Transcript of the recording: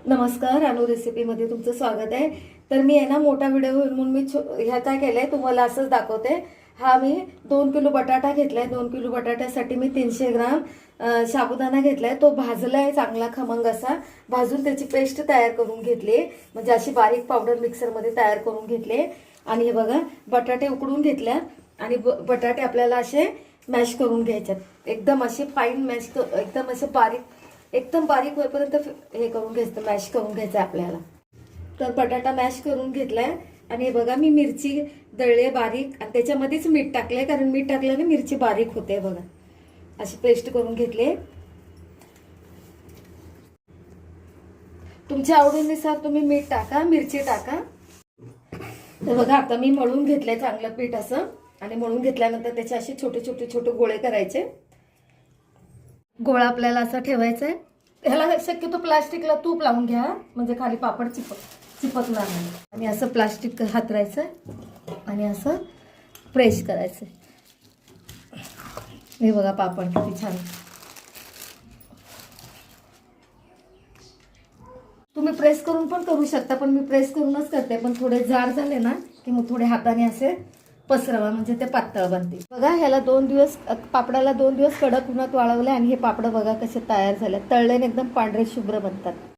नमस्कार, अनु रेसिपीमध्ये तुमचं स्वागत आहे. तर मी आहे ना मोठा व्हिडिओ होईल म्हणून मी ह्या काय केलंय तुम्हाला असंच दाखवते. हा मी 2 किलो बटाटा घेतलाय. 2 किलो बटाट्यासाठी मी 300 ग्राम साबुदाणा घेतलाय. तो भाजलाय चांगला खमंग असा. भाजून त्याची पेस्ट तयार करून घेतली, म्हणजे अशी बारीक पावडर मिक्सरमध्ये तयार करून घेतली. आणि हे बघा बटाटे उकडून घेतल्या आणि बटाटे आपल्याला असे मॅश करून घ्यायच्यात. एकदम असे फाईन मॅश, एकदम असे एकदम बारीक होईपर्यंत हे करून घ्यायचं, मॅश करून घ्यायचं आपल्याला. तर बटाटा मॅश करून घेतलाय आणि हे बघा मी मिरची दळले बारीक आणि त्याच्यामध्येच मीठ टाकलंय, कारण मीठ टाकल्याने मिरची बारीक होते. बघा अशी पेस्ट करून घेतली. तुमच्या आवडीनुसार तुम्ही मीठ टाका, मिरची टाका. तर बघा आता मी मळून घेतलंय चांगलं पीठ असं. आणि मळून घेतल्यानंतर त्याचे असे छोटे छोटे छोटे गोळे करायचे. गोळा आपल्याला असा ठेवायचा आहे. ह्याला शक्यतो प्लास्टिकला तूप लावून घ्या, म्हणजे खाली पापड चिपकणार नाही. आणि असं प्लास्टिक हातरायचं आणि असं प्रेस करायचं. हे बघा पापड किती छान. तुम्ही प्रेस करून पण करू शकता, पण मी प्रेस करूनच करते. पण थोडे जाड झाले ना की मग थोडे हाताने असे पसरवा, म्हणजे ते पातळ बनते. बघा ह्याला 2 दिवस, पापडाला 2 दिवस कडक उन्हात वाळवले आणि हे पापड बघा कसे तयार झाले. तळलेने एकदम पांढरे शुभ्र बनतात.